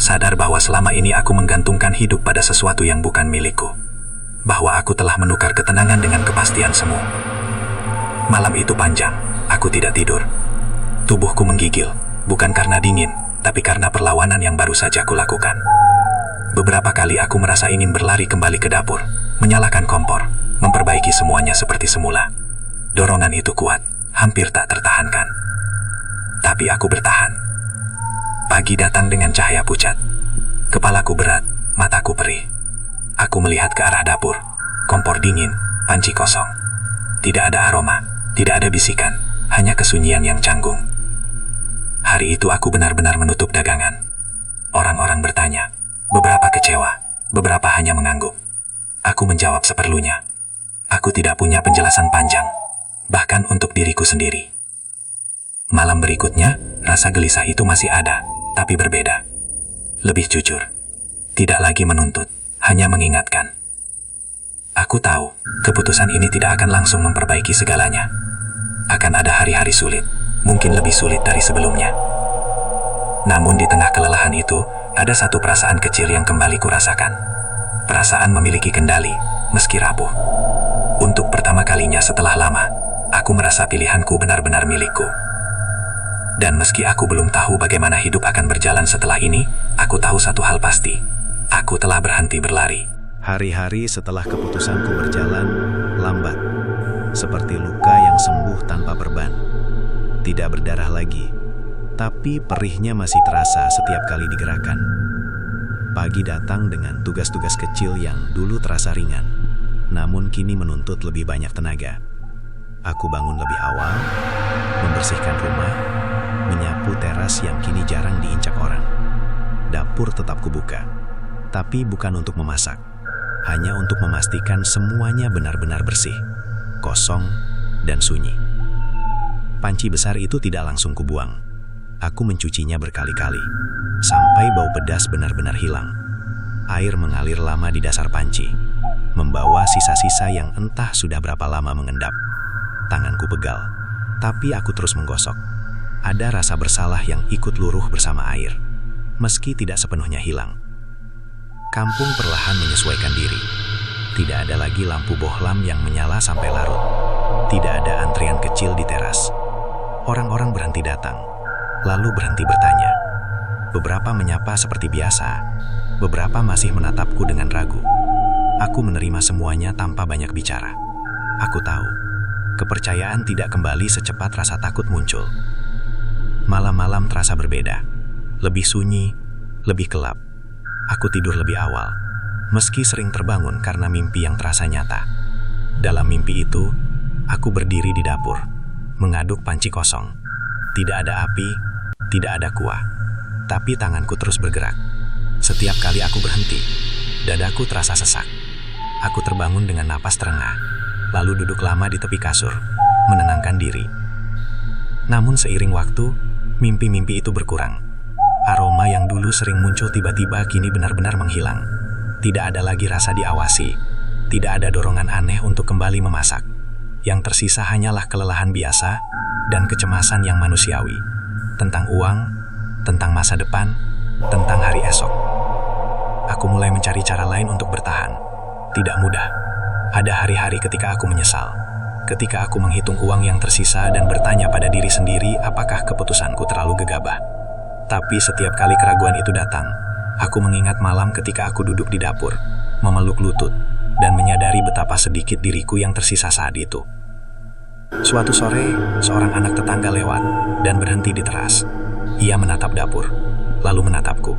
Sadar bahwa selama ini aku menggantungkan hidup pada sesuatu yang bukan milikku. Bahwa aku telah menukar ketenangan dengan kepastian semu. Malam itu panjang, aku tidak tidur. Tubuhku menggigil, bukan karena dingin, tapi karena perlawanan yang baru saja kulakukan. Beberapa kali aku merasa ingin berlari kembali ke dapur, menyalakan kompor, memperbaiki semuanya seperti semula. Dorongan itu kuat, hampir tak tertahankan. Tapi aku bertahan. Pagi datang dengan cahaya pucat. Kepalaku berat, mataku perih. Aku melihat ke arah dapur. Kompor dingin, panci kosong. Tidak ada aroma, tidak ada bisikan, hanya kesunyian yang canggung. Hari itu aku benar-benar menutup dagangan. Orang-orang bertanya, beberapa kecewa, beberapa hanya mengangguk. Aku menjawab seperlunya. Aku tidak punya penjelasan panjang, bahkan untuk diriku sendiri. Malam berikutnya, rasa gelisah itu masih ada, tapi berbeda. Lebih jujur. Tidak lagi menuntut, hanya mengingatkan. Aku tahu, keputusan ini tidak akan langsung memperbaiki segalanya. Akan ada hari-hari sulit, mungkin lebih sulit dari sebelumnya. Namun di tengah kelelahan itu, ada satu perasaan kecil yang kembali kurasakan. Perasaan memiliki kendali, meski rapuh. Untuk pertama kalinya setelah lama, aku merasa pilihanku benar-benar milikku. Dan meski aku belum tahu bagaimana hidup akan berjalan setelah ini, aku tahu satu hal pasti. Aku telah berhenti berlari. Hari-hari setelah keputusanku berjalan, lambat. Seperti luka yang sembuh tanpa perban. Tidak berdarah lagi, tapi perihnya masih terasa setiap kali digerakkan. Pagi datang dengan tugas-tugas kecil yang dulu terasa ringan, namun kini menuntut lebih banyak tenaga. Aku bangun lebih awal, membersihkan rumah, menyapu teras yang kini jarang diinjak orang. Dapur tetap kubuka, tapi bukan untuk memasak, hanya untuk memastikan semuanya benar-benar bersih, kosong, dan sunyi. Panci besar itu tidak langsung kubuang. Aku mencucinya berkali-kali, sampai bau pedas benar-benar hilang. Air mengalir lama di dasar panci, membawa sisa-sisa yang entah sudah berapa lama mengendap. Tanganku pegal, tapi aku terus menggosok. Ada rasa bersalah yang ikut luruh bersama air, meski tidak sepenuhnya hilang. Kampung perlahan menyesuaikan diri. Tidak ada lagi lampu bohlam yang menyala sampai larut. Tidak ada antrian kecil di teras. Orang-orang berhenti datang, lalu berhenti bertanya. Beberapa menyapa seperti biasa, beberapa masih menatapku dengan ragu. Aku menerima semuanya tanpa banyak bicara. Aku tahu, kepercayaan tidak kembali secepat rasa takut muncul. Malam-malam terasa berbeda, lebih sunyi, lebih gelap. Aku tidur lebih awal, meski sering terbangun karena mimpi yang terasa nyata. Dalam mimpi itu, aku berdiri di dapur, mengaduk panci kosong. Tidak ada api, tidak ada kuah, tapi tanganku terus bergerak. Setiap kali aku berhenti, dadaku terasa sesak. Aku terbangun dengan napas terengah, lalu duduk lama di tepi kasur, menenangkan diri. Namun seiring waktu, mimpi-mimpi itu berkurang. Aroma yang dulu sering muncul tiba-tiba kini benar-benar menghilang. Tidak ada lagi rasa diawasi, tidak ada dorongan aneh untuk kembali memasak. Yang tersisa hanyalah kelelahan biasa dan kecemasan yang manusiawi. Tentang uang, tentang masa depan, tentang hari esok. Aku mulai mencari cara lain untuk bertahan. Tidak mudah. Ada hari-hari ketika aku menyesal. Ketika aku menghitung uang yang tersisa dan bertanya pada diri sendiri apakah keputusanku terlalu gegabah. Tapi setiap kali keraguan itu datang, aku mengingat malam ketika aku duduk di dapur, memeluk lutut, dan menyadari betapa sedikit diriku yang tersisa saat itu. Suatu sore, seorang anak tetangga lewat dan berhenti di teras. Ia menatap dapur, lalu menatapku.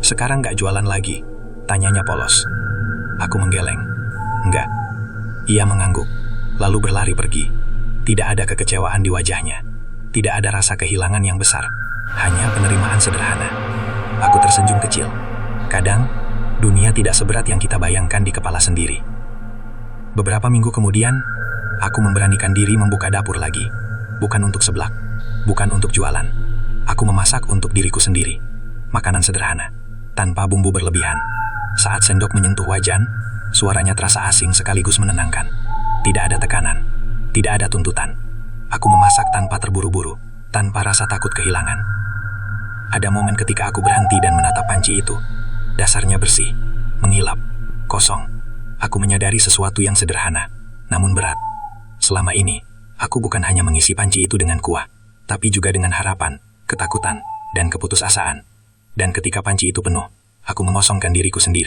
"Sekarang gak jualan lagi?" tanyanya polos. Aku menggeleng. "Enggak." Ia mengangguk, lalu berlari pergi. Tidak ada kekecewaan di wajahnya. Tidak ada rasa kehilangan yang besar. Hanya penerimaan sederhana. Aku tersenyum kecil. Kadang, dunia tidak seberat yang kita bayangkan di kepala sendiri. Beberapa minggu kemudian, aku memberanikan diri membuka dapur lagi. Bukan untuk seblak, bukan untuk jualan. Aku memasak untuk diriku sendiri. Makanan sederhana, tanpa bumbu berlebihan. Saat sendok menyentuh wajan, suaranya terasa asing sekaligus menenangkan. Tidak ada tekanan, tidak ada tuntutan. Aku memasak tanpa terburu-buru, tanpa rasa takut kehilangan. Ada momen ketika aku berhenti dan menatap panci itu. Dasarnya bersih, mengilap, kosong. Aku menyadari sesuatu yang sederhana, namun berat. Selama ini, aku bukan hanya mengisi panci itu dengan kuah, tapi juga dengan harapan, ketakutan, dan keputusasaan. Dan ketika panci itu penuh, aku mengosongkan diriku sendiri.